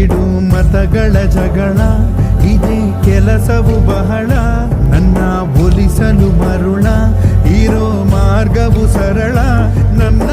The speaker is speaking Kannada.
ಬಿಡು ಮತಗಳ ಜಗಳ, ಇದೇ ಕೆಲಸವು ಬಹಳ. ನನ್ನ ಒಲಿಸಲು ಮರುಳ, ಇರೋ ಮಾರ್ಗವು ಸರಳ. ನನ್ನ